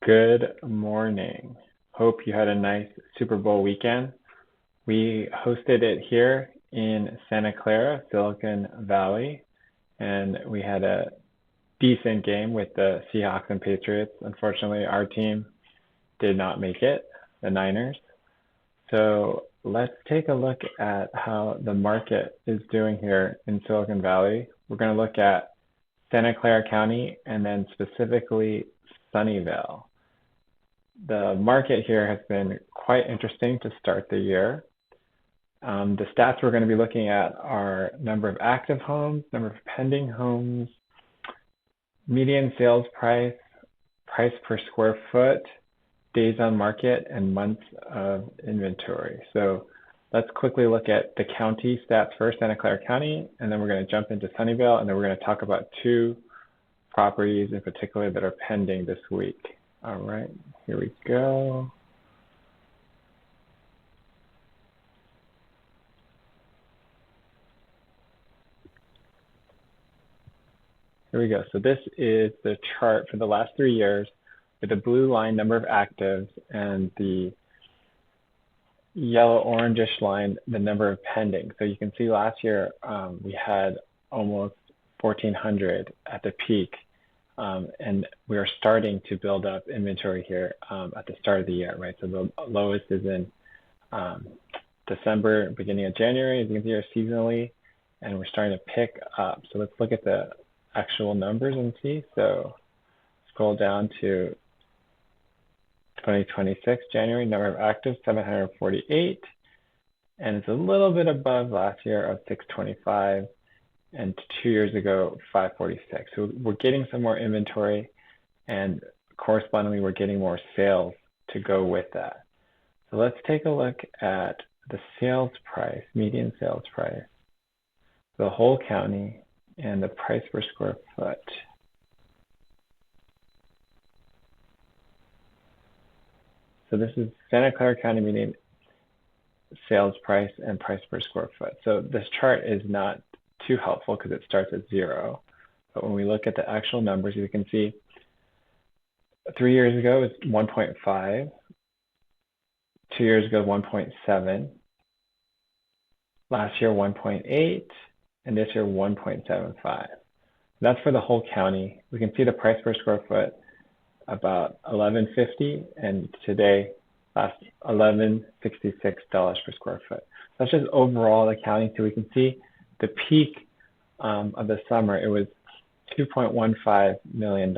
Good morning. Hope you had a nice Super Bowl weekend. We hosted it here in Santa Clara, Silicon Valley, and we had a decent game with the Seahawks and Patriots. Unfortunately, our team did not make it, the Niners. So let's take a look at how the market is doing here in Silicon Valley. We're going to look at Santa Clara County and then specifically Sunnyvale. The market here has been quite interesting to start the year. The stats we're going to be looking at are number of active homes, number of pending homes, median sales price, price per square foot, days on market, and months of inventory. So let's quickly look at the county stats first, Santa Clara County, and then we're going to jump into Sunnyvale, and then we're going to talk about two properties in particular that are pending this week. All right, here we go. Here we go. So this is the chart for the last 3 years with the blue line number of actives and the yellow orangish line the number of pending. So you can see last year we had almost 1,400 at the peak. And we are starting to build up inventory here at the start of the year, right? So the lowest is in December, beginning of January, as you can see here seasonally, and we're starting to pick up. So let's look at the actual numbers and see. So scroll down to 2026, January, number of actives, 748, and it's a little bit above last year of 625. And 2 years ago, 546. So we're getting some more inventory, and correspondingly, we're getting more sales to go with that. So let's take a look at the sales price, median sales price, the whole county, and the price per square foot. So this is Santa Clara County median sales price and price per square foot. So this chart is not too helpful because it starts at 0. But when we look at the actual numbers, you can see 3 years ago it was 1.5, 2 years ago 1.7, last year 1.8, and this year 1.75. That's for the whole county. We can see the price per square foot about $11.50, and today last $11.66 per square foot. That's just overall the county. So we can see the peak of the summer, it was $2.15 million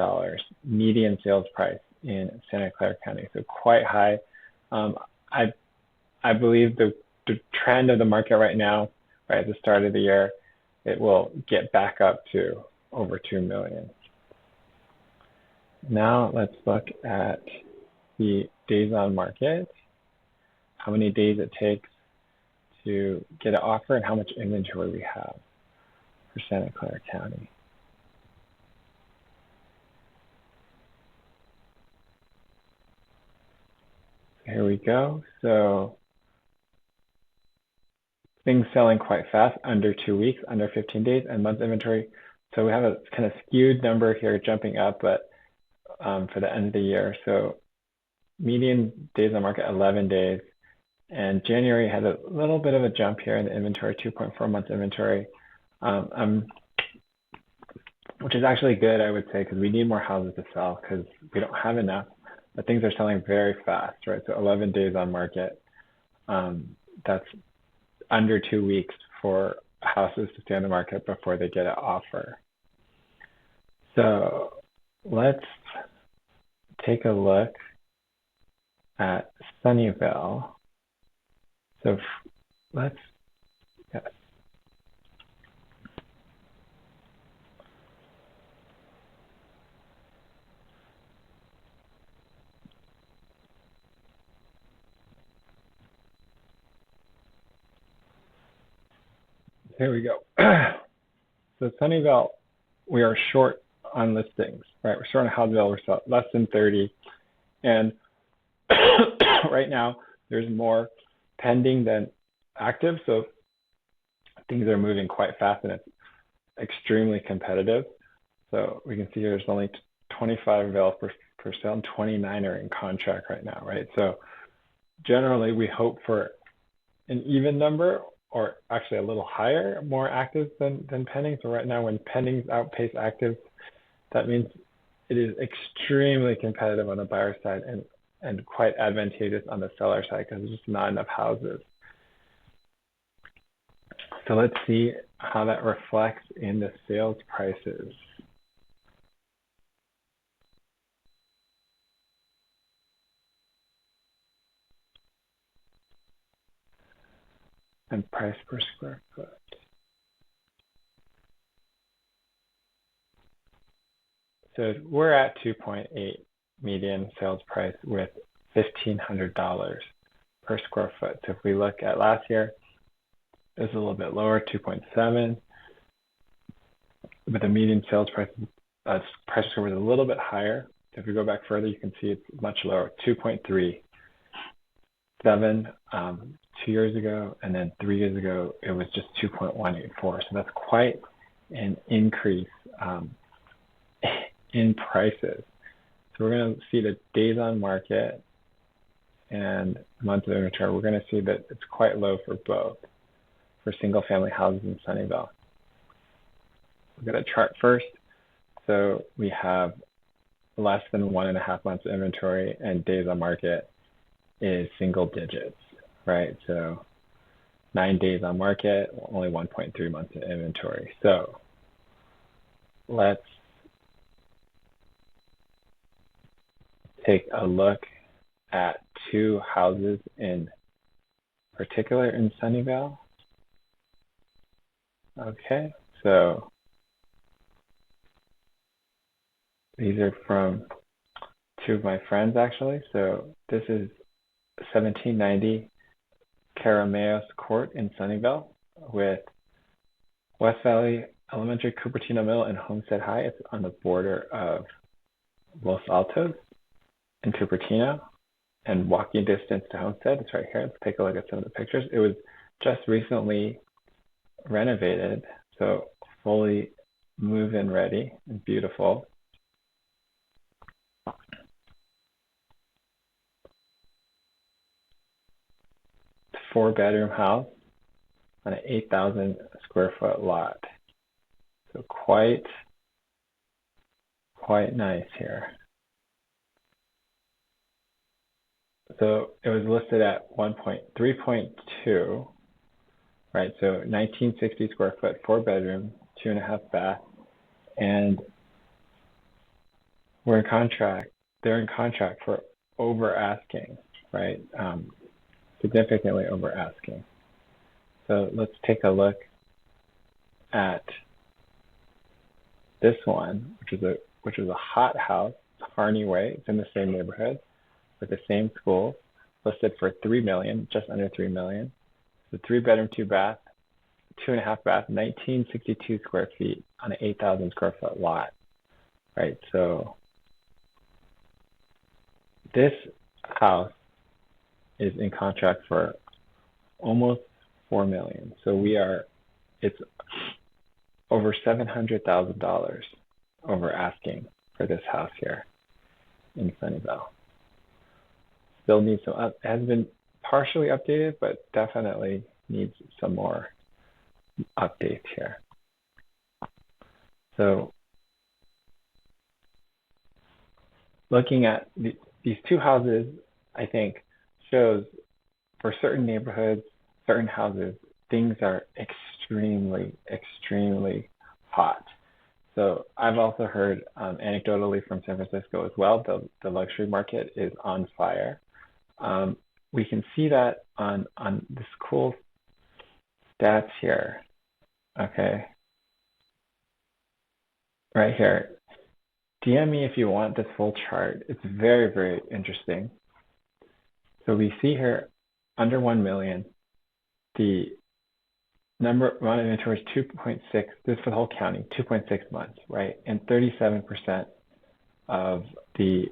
median sales price in Santa Clara County. So quite high. I believe the trend of the market right now, right at the start of the year, it will get back up to over 2 million. Now let's look at the days on market, how many days it takes to get an offer and how much inventory we have for Santa Clara County. Here we go. So things selling quite fast, under 2 weeks, under 15 days, and month inventory. So we have a kind of skewed number here jumping up, but for the end of the year. So median days on market, 11 days. And January had a little bit of a jump here in the inventory, 2.4 months inventory, which is actually good, I would say, because we need more houses to sell because we don't have enough, but things are selling very fast, right? So 11 days on market, that's under 2 weeks for houses to stay on the market before they get an offer. So let's take a look at Sunnyvale. So let's, yes. Here we go. So Sunnyvale, we are short on listings, right? We're short on house available, we're less than 30. And right now, there's more pending than active. So things are moving quite fast and it's extremely competitive. So we can see there's only 25 available for sale and 29 are in contract right now, right? So generally we hope for an even number, or actually a little higher, more active than pending. So right now when pendings outpace active, that means it is extremely competitive on the buyer side and quite advantageous on the seller side because there's just not enough houses. So let's see how that reflects in the sales prices. And price per square foot. So we're at 2.8 median sales price with $1,500 per square foot. So if we look at last year, it was a little bit lower, 2.7, but the median sales price per square was a little bit higher. So if we go back further, you can see it's much lower, 2.37 2 years ago, and then 3 years ago, it was just 2.184. So that's quite an increase in prices. So we're going to see the days on market and months of inventory. We're going to see that it's quite low for both, for single family houses in Sunnyvale. We'll get a chart first. So we have less than 1.5 months of inventory, and days on market is single digits, right? So 9 days on market, only 1.3 months of inventory. So let's take a look at 2 houses in particular in Sunnyvale. Okay, so these are from 2 of my friends actually. So this is 1790 Carameos Court in Sunnyvale with West Valley Elementary, Cupertino Middle, and Homestead High. It's on the border of Los Altos and Cupertino, and walking distance to Homestead. It's right here. Let's take a look at some of the pictures. It was just recently renovated, so fully move-in ready and beautiful. It's a 4-bedroom house on an 8,000 square foot lot. So quite nice here. So it was listed at 3.2, right? So 1960 square foot, 4-bedroom, 2.5 bath, and we're in contract. They're in contract for over asking, right? Significantly over asking. So let's take a look at this one, which is a hot house, Harney Way. It's in the same neighborhood with the same school, listed for $3 million, just under $3 million. So 3-bedroom, 2-bath, 2.5 bath, 1962 square feet on an 8,000 square foot lot, right? So this house is in contract for almost $4 million. So it's over $700,000 over asking for this house here in Sunnyvale. Still needs some it has been partially updated, but definitely needs some more updates here. So looking at these 2 houses, I think shows for certain neighborhoods, certain houses, things are extremely, extremely hot. So I've also heard anecdotally from San Francisco as well, the luxury market is on fire. We can see that on this cool stats here, okay? Right here. DM me if you want this full chart. It's very, very interesting. So we see here under 1 million, the amount of inventory is 2.6, this is for the whole county, 2.6 months, right? And 37% of the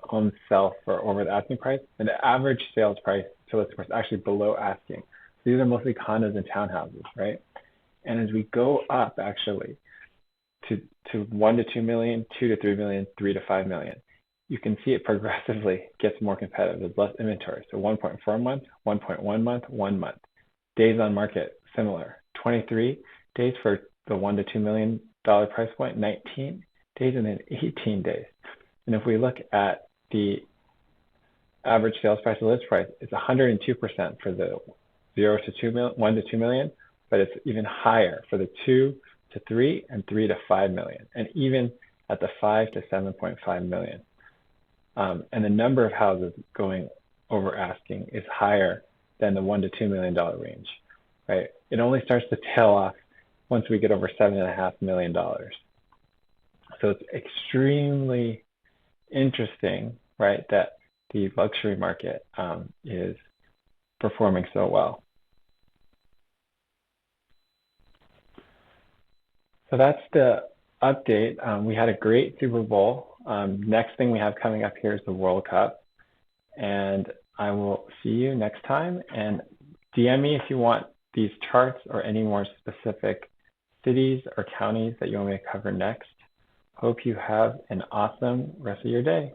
homes sell for over the asking price, and the average sales price to list price actually below asking. So these are mostly condos and townhouses, right? And as we go up, actually, to 1 to 2 million, 2 to 3 million, 3 to 5 million. You can see it progressively gets more competitive. There's less inventory. So 1.4 months, 1.1 month, 1 month. Days on market, similar. 23 days for the 1 to 2 million dollar price point, 19 days, and then 18 days. And if we look at the average sales price to list price, it's 102% for the 1 to 2 million, but it's even higher for the 2 to 3 and 3 to 5 million, and even at the 5 to 7.5 million. And the number of houses going over asking is higher than the 1 to 2 million dollar range, right? It only starts to tail off once we get over $7.5 million. So it's extremely interesting, right, that the luxury market is performing so well. So that's the update. We had a great Super Bowl. Next thing we have coming up here is the World Cup. And I will see you next time. And DM me if you want these charts or any more specific cities or counties that you want me to cover next. Hope you have an awesome rest of your day.